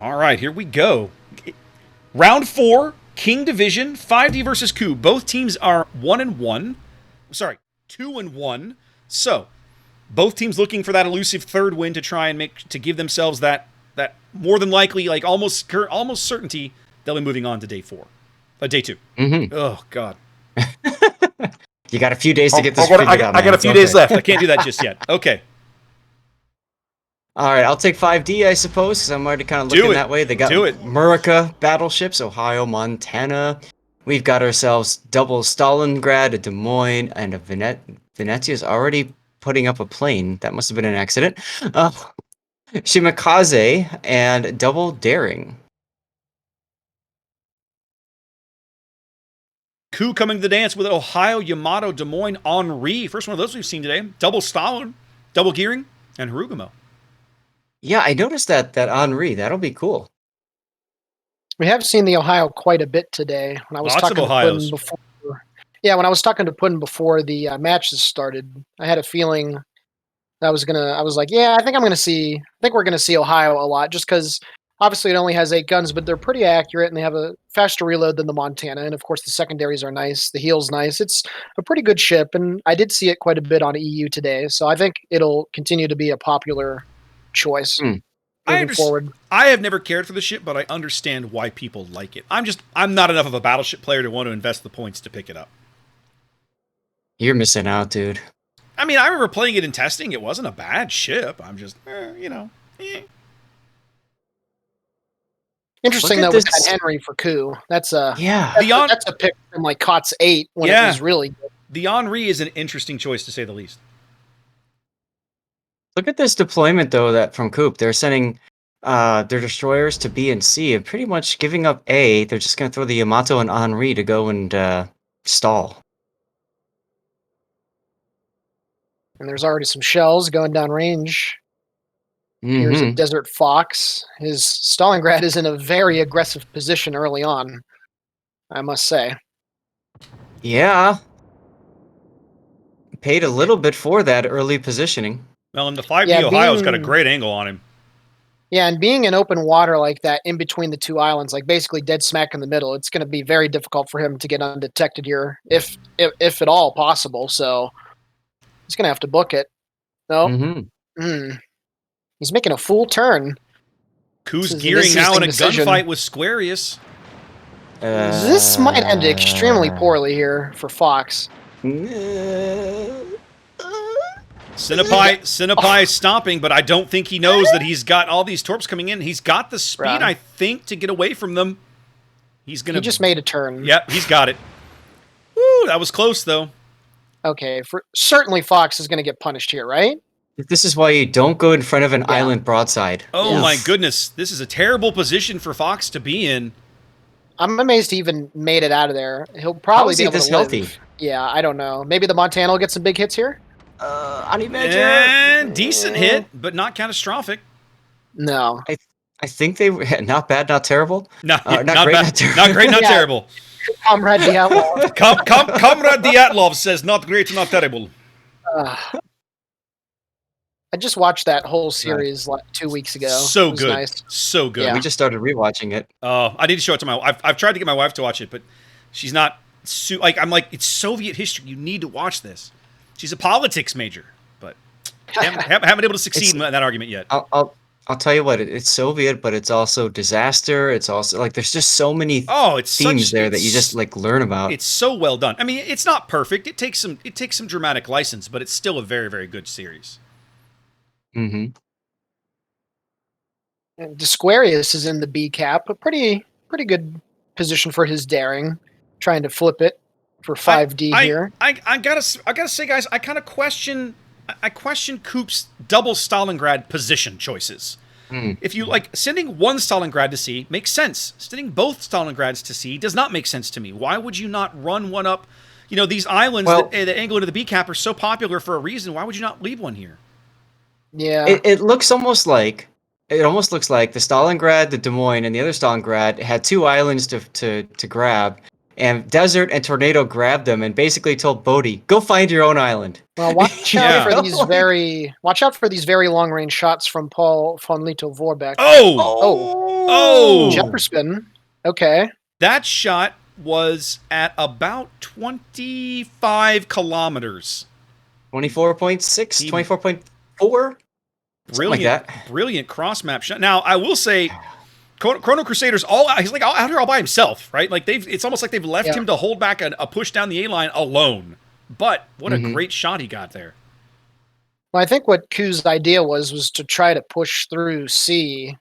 All right, here we go. Round 4, King Division, 5D versus COUP. Both teams are 1-1. Sorry, 2-1. So, both teams looking for that elusive third win to try and give themselves that more than likely, like almost certainty they'll be moving on to day 2. Mm-hmm. Oh God. You got a few days to get this figured out. I got a few days left. I can't do that just yet. Okay. All right, I'll take 5D, I suppose, because I'm already kind of looking that way. They got Murica battleships, Ohio, Montana. We've got ourselves double Stalingrad, a Des Moines, and a Venezia's already putting up a plane. That must have been an accident. Shimakaze and double Daring. COUP coming to the dance with Ohio, Yamato, Des Moines, Henri. First one of those we've seen today. Double Stalin, double Gearing, and Harugamo. Yeah, I noticed that Henri. That'll be cool. We have seen the Ohio quite a bit today. When I was Lots talking of Ohios. to Puddin when I was talking to Puddin before the matches started, I had a feeling that I was like, yeah, I think we're gonna see Ohio a lot, just because obviously it only has 8 guns, but they're pretty accurate and they have a faster reload than the Montana, and of course the secondaries are nice, the heel's nice. It's a pretty good ship, and I did see it quite a bit on EU today, so I think it'll continue to be a popular choice moving forward. I have never cared for the ship, but I understand why people like it. I'm not enough of a battleship player to want to invest the points to pick it up. You're missing out, dude. I mean, I remember playing it in testing. It wasn't a bad ship. I'm just, Interesting though with that Henry for coup. That's a pick from like COTS 8 when it was really good. The Henri is an interesting choice to say the least. Look at this deployment though that from COUP. They're sending their destroyers to B and C and pretty much giving up A. They're just gonna throw the Yamato and Henri to go and stall. And there's already some shells going down range. Here's a Desert Fox. His Stalingrad is in a very aggressive position early on, I must say. Yeah. Paid a little bit for that early positioning. Well, and the 5D Ohio's got a great angle on him. Yeah, and being in open water like that in between the two islands, like basically dead smack in the middle, it's going to be very difficult for him to get undetected here, if at all possible. So he's going to have to book it. No? He's making a full turn. COUP's gearing now in a gunfight with Squarius. This might end extremely poorly here for Fox. Sinapai is stomping, but I don't think he knows that he's got all these torps coming in. He's got the speed, I think, to get away from them. He just made a turn. Yep, he's got it. Woo, that was close, though. Okay, certainly Fox is going to get punished here, right? This is why you don't go in front of an island broadside. Oh my goodness, this is a terrible position for Fox to be in. I'm amazed he even made it out of there. He'll probably be able to live. Healthy? Yeah, I don't know. Maybe the Montana will get some big hits here? And decent hit, but not catastrophic. No. I think they were not bad, not terrible. Not great, not terrible. Not great, not terrible. Comrade Dyatlov. Comrade Dyatlov says not great, not terrible. I just watched that whole series like 2 weeks ago. So good. Nice. So good. Yeah. We just started rewatching it. I need to show it to my wife. I've tried to get my wife to watch it, but she's not. I'm like, it's Soviet history. You need to watch this. She's a politics major, but haven't been able to succeed in that argument yet. I'll tell you what. It's Soviet, but it's also disaster. It's also like there's just so many themes there that you just like learn about. It's so well done. I mean, it's not perfect. It takes some dramatic license, but it's still a very, very good series. And Squarius is in the B cap, a pretty good position for his daring, trying to flip it for 5D here. I gotta say, guys, I kind of question COUP's double Stalingrad position choices. If you like sending one Stalingrad to sea makes sense. Sending both Stalingrads to sea does not make sense to me. Why would you not run one up? You know, these islands that angle into the B cap are so popular for a reason. Why would you not leave one here? Yeah, it looks almost like the Stalingrad, the Des Moines, and the other Stalingrad had two islands to grab, And Desert and Tornado grabbed them and basically told Bodhi, "Go find your own island." Well, watch out for these very long range shots from Paul von Lito Vorbeck. Jumper spin. Okay. That shot was at about 25 kilometers. 24.6, 24.4. Brilliant, brilliant cross map shot. Now, I will say, Chrono Crusader's he's like out here all by himself, right? Like it's almost like they've left him to hold back a push down the A line alone. But what a great shot he got there. Well, I think what COUP's idea was to try to push through C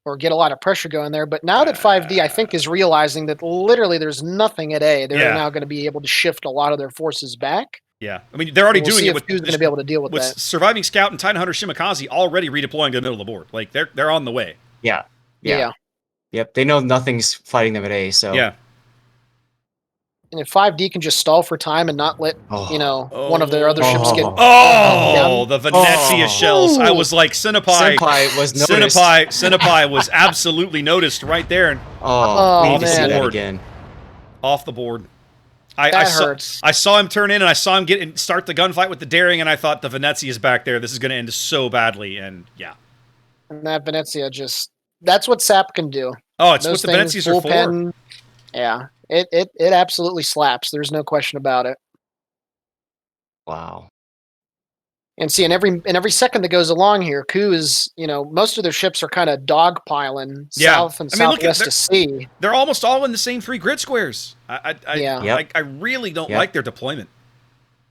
or get a lot of pressure going there. But now that 5D, I think, is realizing that literally there's nothing at A, they're now going to be able to shift a lot of their forces back. Yeah, I mean, they're already doing it with who's going to be able to deal with that. Surviving Scout and Titan Hunter Shimakaze already redeploying to the middle of the board. Like, they're on the way. Yeah. Yep, they know nothing's fighting them at A, so... Yeah. And if 5D can just stall for time and not let, one of their other ships get... the Venezia shells. I was like, Senpai was noticed. Senpai was absolutely noticed right there. And we need to see that again. Off the board. Hurts. I saw him turn in, and I saw him start the gunfight with the Daring, and I thought the Venezia is back there. This is going to end so badly, and yeah. And that Venezia that's what SAP can do. Oh, it's what the Venezias are for. Yeah, it absolutely slaps. There's no question about it. Wow. And see, in every second that goes along here, COUP is, most of their ships are kind of dogpiling south and southwest to sea. They're almost all in the same 3 grid squares. I really don't like their deployment.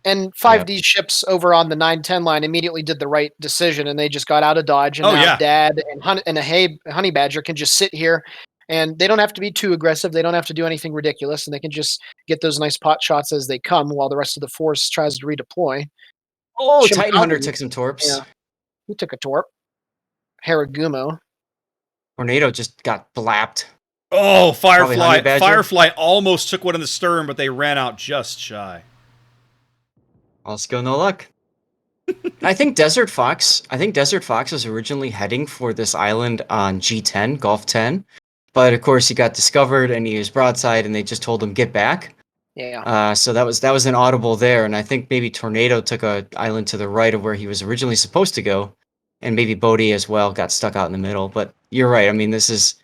And 5D's ships over on the 9-10 line immediately did the right decision, and they just got out of dodge. And now Dad and Honey Badger can just sit here, and they don't have to be too aggressive. They don't have to do anything ridiculous, and they can just get those nice pot shots as they come while the rest of the force tries to redeploy. Oh, Titan Hunter took some torps. Yeah, he took a torp. Haragumo. Tornado just got blapped. Oh, Firefly almost took one in the stern, but they ran out just shy. All skill, no luck. I think Desert Fox was originally heading for this island on G10, Gulf 10. But of course he got discovered and he was broadside and they just told him get back. Yeah. So that was an audible there, and I think maybe Tornado took a island to the right of where he was originally supposed to go, and maybe Bodhi as well got stuck out in the middle. But you're right. I mean, this is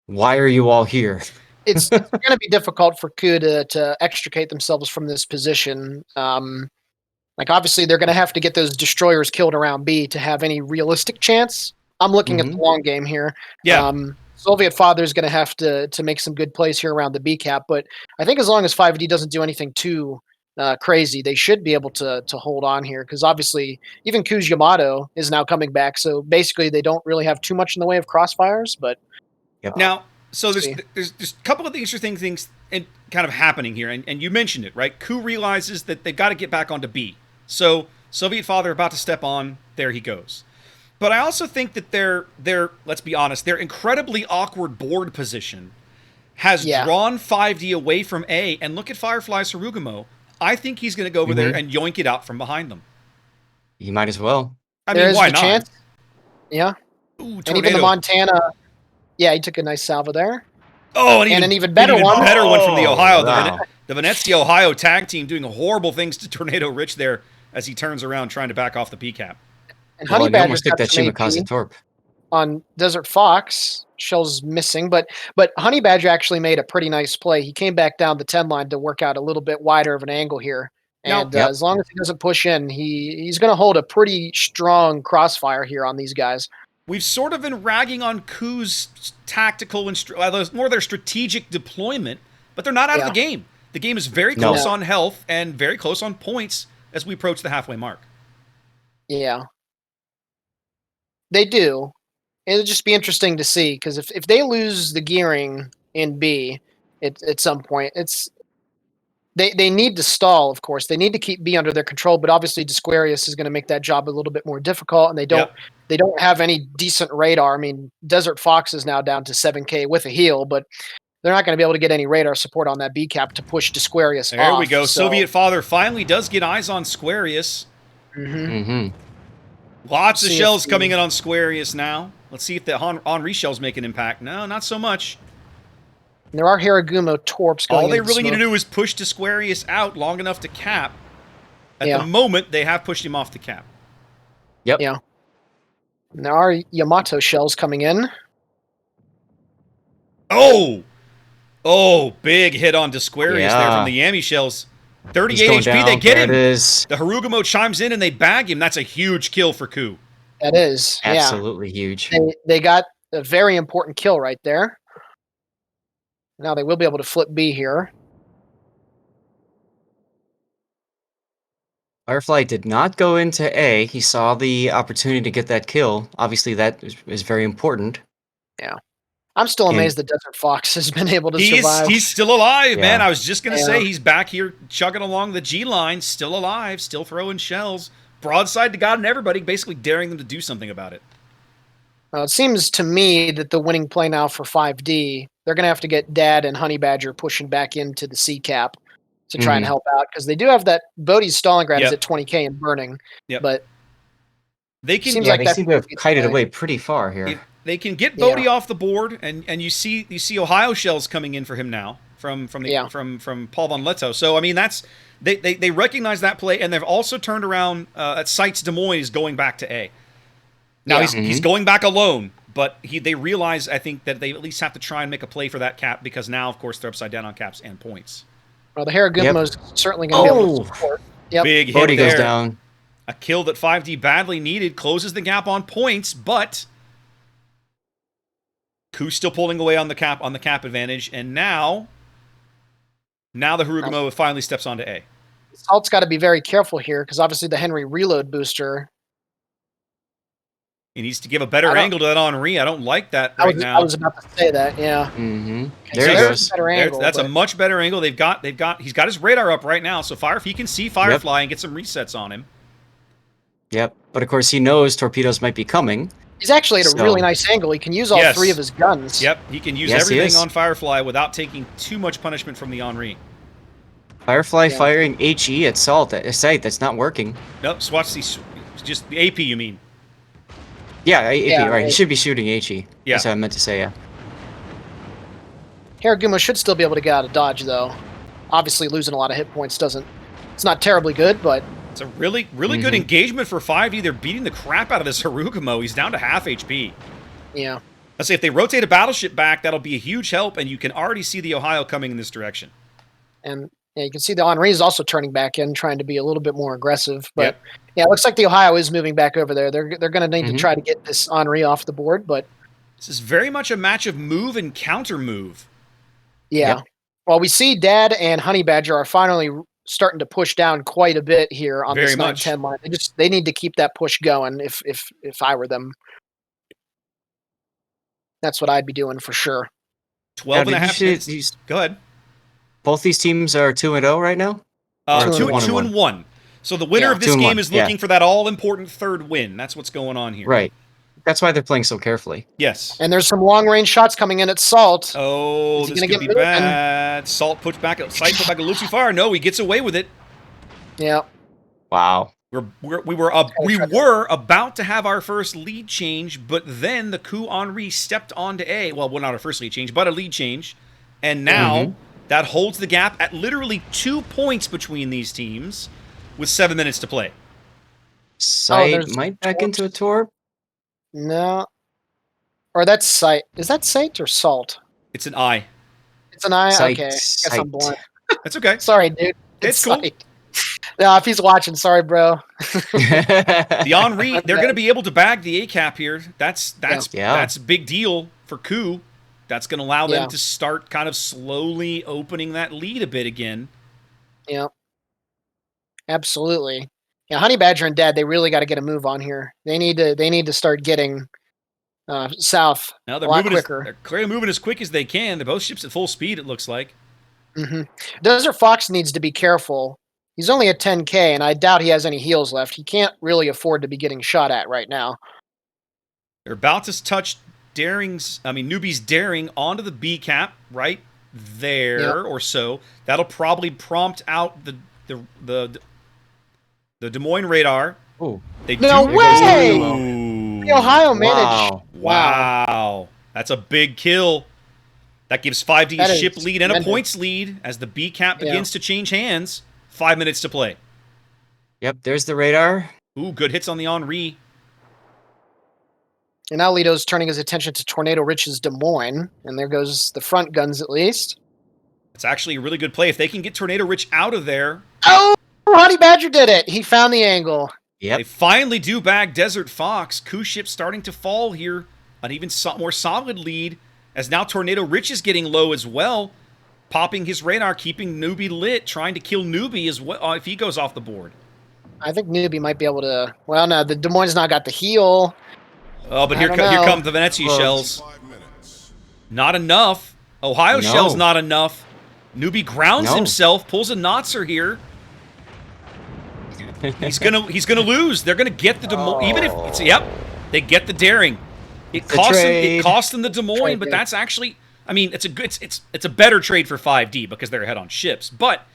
why are you all here? It's going to be difficult for COUP to extricate themselves from this position. Obviously, they're going to have to get those destroyers killed around B to have any realistic chance. I'm looking at the long game here. Yeah. Soviet Father is going to have to make some good plays here around the B cap, but I think as long as 5D doesn't do anything too crazy, they should be able to hold on here, because obviously even COUP's Yamato is now coming back, so basically they don't really have too much in the way of crossfires. But now, so there's a couple of interesting things kind of happening here, and you mentioned it, right? COUP realizes that they've got to get back onto B, so Soviet Father about to step on, there he goes. But I also think that their let's be honest, their incredibly awkward board position has drawn 5D away from A. And look at Firefly's Harugumo. I think he's going to go over there and yoink it out from behind them. You might as well. I mean, why not? Chance. Yeah. Ooh, and even the Montana. Yeah, he took a nice salvo there. Oh, and an even better one. Better one from the Ohio. Wow. The Venezia Ohio tag team doing horrible things to Tornado Rich there as he turns around trying to back off the PCAP. And Honey Badger almost took that Shimakaze torp on Desert Fox. Shell's missing, but Honey Badger actually made a pretty nice play. He came back down the 10 line to work out a little bit wider of an angle here, and as long as he doesn't push in, he's going to hold a pretty strong crossfire here on these guys. We've sort of been ragging on COUP's tactical and more their strategic deployment, but they're not out of the game. The game is very close on health and very close on points as we approach the halfway mark. Yeah. They do. It'll just be interesting to see, because if they lose the gearing in B at some point, they need to stall, of course. They need to keep B under their control, but obviously Disquarius is going to make that job a little bit more difficult, and they don't have any decent radar. I mean, Desert Fox is now down to 7K with a heal, but they're not going to be able to get any radar support on that B cap to push Disquarius off. There we go. So. Soviet Father finally does get eyes on Squarius. Lots of shells coming in on Squarius now. Let's see if the Henri shells make an impact. No, not so much. And there are Haragumo torps going. All they really need to do is push Disquarius out long enough to cap. At the moment, they have pushed him off the cap. Yep. Yeah. And there are Yamato shells coming in. Oh! Oh, big hit on Disquarius there from the Yami shells. 38 HP, down. they get him. It is. The Harugumo chimes in and they bag him. That's a huge kill for COUP. That is. Absolutely huge. They got a very important kill right there. Now they will be able to flip B here. Firefly did not go into A. He saw the opportunity to get that kill. Obviously, that is very important. Yeah. I'm still amazed that Desert Fox has been able to survive. He's still alive, man. I was just going to say he's back here chugging along the G line, still alive, still throwing shells. Broadside to God and everybody, basically daring them to do something about it. It seems to me that the winning play now for 5D, they're going to have to get Dad and Honey Badger pushing back into the C cap to try and help out, because they do have that Bodhi's Stalingrad is at 20k and burning. But they can. They seem to have kited away pretty far here. They can get Bodhi off the board, and you see Ohio shells coming in for him now from Paul von Leto. So I mean they recognize that play, and they've also turned around at Sites Des Moines is going back to A. Now he's going back alone, but they realize, I think, that they at least have to try and make a play for that cap, because now of course they're upside down on caps and points. Well, the Haragumo is certainly going to be able to support. Big hit Bodhi there. Goes down. A kill that 5D badly needed, closes the gap on points, but COUP's still pulling away on the cap advantage, and now the Harugumo finally steps onto A. Salt's got to be very careful here, because obviously the Henry reload booster. He needs to give a better angle to that Henri. I don't like that now. I was about to say that, yeah. Mm-hmm. There he goes. That's a much better angle. He's got his radar up right now, so he can see Firefly and get some resets on him. Yep, but of course he knows torpedoes might be coming. He's actually at a really nice angle. He can use all three of his guns. Yep, he can use everything on Firefly without taking too much punishment from the Henri. Firefly firing HE at Salt at a site that's not working. Nope, just the AP, you mean? Yeah, AP, right. He should be shooting HE. Yeah. That's what I meant to say, yeah. Haragumo should still be able to get out of dodge, though. Obviously, losing a lot of hit points it's not terribly good, but... It's a really good engagement for 5D. They're beating the crap out of this Harugumo. He's down to half HP. Yeah. Let's say if they rotate a battleship back, that'll be a huge help, and you can already see the Ohio coming in this direction. And you can see the Henri is also turning back in, trying to be a little bit more aggressive. But it looks like the Ohio is moving back over there. They're going to need to try to get this Henri off the board, but... This is very much a match of move and counter move. Yeah. Yep. Well, we see Dad and Honey Badger are finally starting to push down quite a bit here on this 9-10 line. They need to keep that push going if I were them. That's what I'd be doing for sure. 12 and a half minutes. Go ahead. Both these teams are 2-0 right now? 2-1. So the winner of this game is looking for that all-important third win. That's what's going on here. Right. That's why they're playing so carefully. Yes. And there's some long-range shots coming in at Salt. Oh, this could be bad. Salt puts back a sight, put back a little too far. No, he gets away with it. Yeah. Wow. We were about to have our first lead change, but then the COUP Henri stepped onto A. Well, not our first lead change, but a lead change. And now that holds the gap at literally 2 points between these teams with 7 minutes to play. Sight might back into a torp. No. Or that's Sight. Is that Sight or Salt? It's an I. It's an I? Sight, okay. I guess I'm blind. That's okay. Sorry, dude. It's cool. Sight. No, if he's watching, sorry, bro. The Henri, they're going to be able to bag the A cap here. That's a big deal for COUP. That's going to allow them to start kind of slowly opening that lead a bit again. Yeah. Absolutely. Yeah, Honey Badger and Dad, they really got to get a move on here. They need to start getting south now a lot quicker. They're clearly moving as quick as they can. They're both ships at full speed, it looks like. Desert Fox needs to be careful. He's only at 10k, and I doubt he has any heals left. He can't really afford to be getting shot at right now. They're about to touch Newbie's Daring onto the B cap right there or so. That'll probably prompt out the Des Moines radar. Oh, no way! The Ohio managed. Wow. That's a big kill. That gives 5D That a is ship lead and a tremendous. points lead as the B cap begins to change hands. 5 minutes to play. Yep, there's the radar. Ooh, good hits on the Henri. And now Lito's turning his attention to Tornado Rich's Des Moines, and there goes the front guns at least. It's actually a really good play. If they can get Tornado Rich out of there. Oh, Honey Badger did it. He found the angle. Yep. They finally do bag Desert Fox. COUP ship starting to fall here. An even more solid lead as now Tornado Rich is getting low as well. Popping his radar, keeping Newbie lit, trying to kill Newbie as well if he goes off the board. I think Newbie might be able to... Well, no, the Des Moines not got the heal. Oh, but here come the Venezia shells. Not enough. Ohio shells not enough. Newbie grounds himself, pulls a Notzer here. He's gonna lose. They're gonna get the Des Moines, even if it's they get the daring. It costs them the Des Moines, but that's actually, I mean, it's a better trade for 5D because they're ahead on ships. But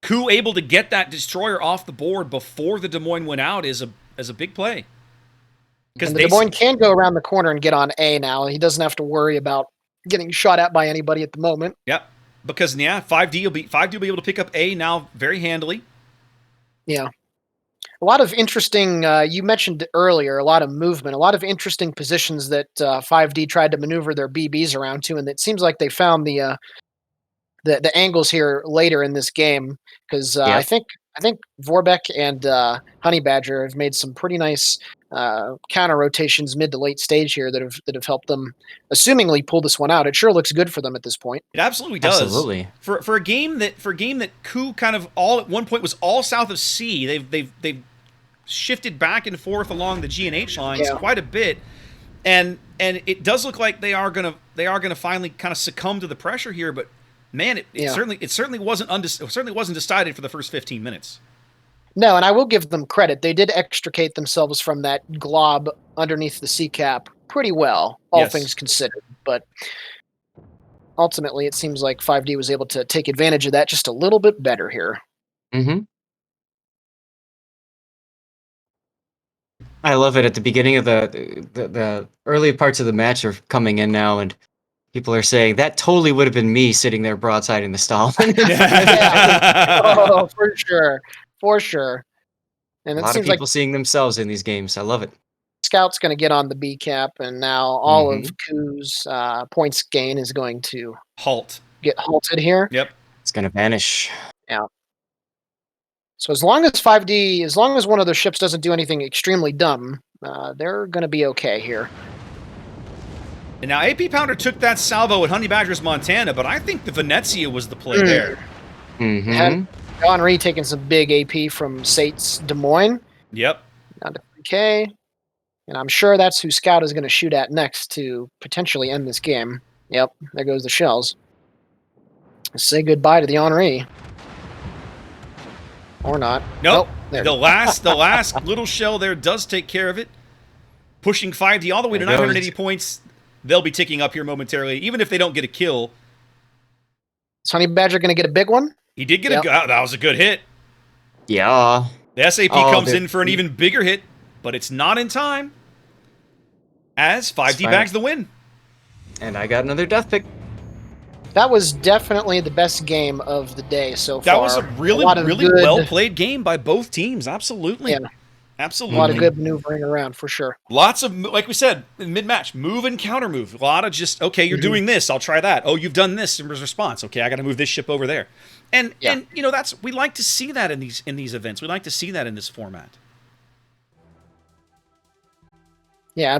COUP able to get that destroyer off the board before the Des Moines went out is a big play. Because the Des Moines can go around the corner and get on A now. He doesn't have to worry about getting shot at by anybody at the moment. Yep. Because 5D will be able to pick up A now very handily. Yeah. A lot of interesting, you mentioned earlier, a lot of movement, a lot of interesting positions that 5D tried to maneuver their BBs around to, and it seems like they found the angles here later in this game, because I think Vorbeck and Honey Badger have made some pretty nice counter rotations mid to late stage here that have helped them, assumingly, pull this one out. It sure looks good for them at this point. It absolutely does. Absolutely. For a game that COUP kind of all at one point was all south of C. They've shifted back and forth along the G and H lines quite a bit, and it does look like they are gonna finally kind of succumb to the pressure here. But man, it certainly wasn't decided for the first 15 minutes. No, and I will give them credit. They did extricate themselves from that glob underneath the C cap pretty well, all things considered. But ultimately, it seems like 5D was able to take advantage of that just a little bit better here. Mm-hmm. I love it. At the beginning of the early parts of the match are coming in now, and people are saying that totally would have been me sitting there broadside in the stall. Oh, for sure. For sure. And a lot of people seeing themselves in these games. I love it. Scout's going to get on the B cap, and now all of COUP's points gain is going to get halted here. Yep. It's going to vanish. Yeah. So as long as one of their ships doesn't do anything extremely dumb, they're going to be okay here. And now AP Pounder took that salvo at Honey Badger's Montana, but I think the Venezia was the play there. Mm-hmm. And Henri taking some big AP from Sate's Des Moines. Yep. Down to 3K. And I'm sure that's who Scout is going to shoot at next to potentially end this game. Yep, there goes the shells. Let's say goodbye to the Henri. Or not. Nope. The last little shell there does take care of it. Pushing 5D all the way to 980 points. They'll be ticking up here momentarily, even if they don't get a kill. Is Honey Badger going to get a big one? He did get that was a good hit. Yeah. The SAP comes in for an even bigger hit, but it's not in time. As 5D bags the win. And I got another death pick. That was definitely the best game of the day so far. That was a really well-played game by both teams. Absolutely. Yeah. Absolutely. A lot of good maneuvering around, for sure. Lots of, like we said, in mid-match, move and counter-move. A lot of just, okay, you're doing this, I'll try that. Oh, you've done this in response. Okay, I got to move this ship over there. And you know, we like to see that in these events. We like to see that in this format. Yeah,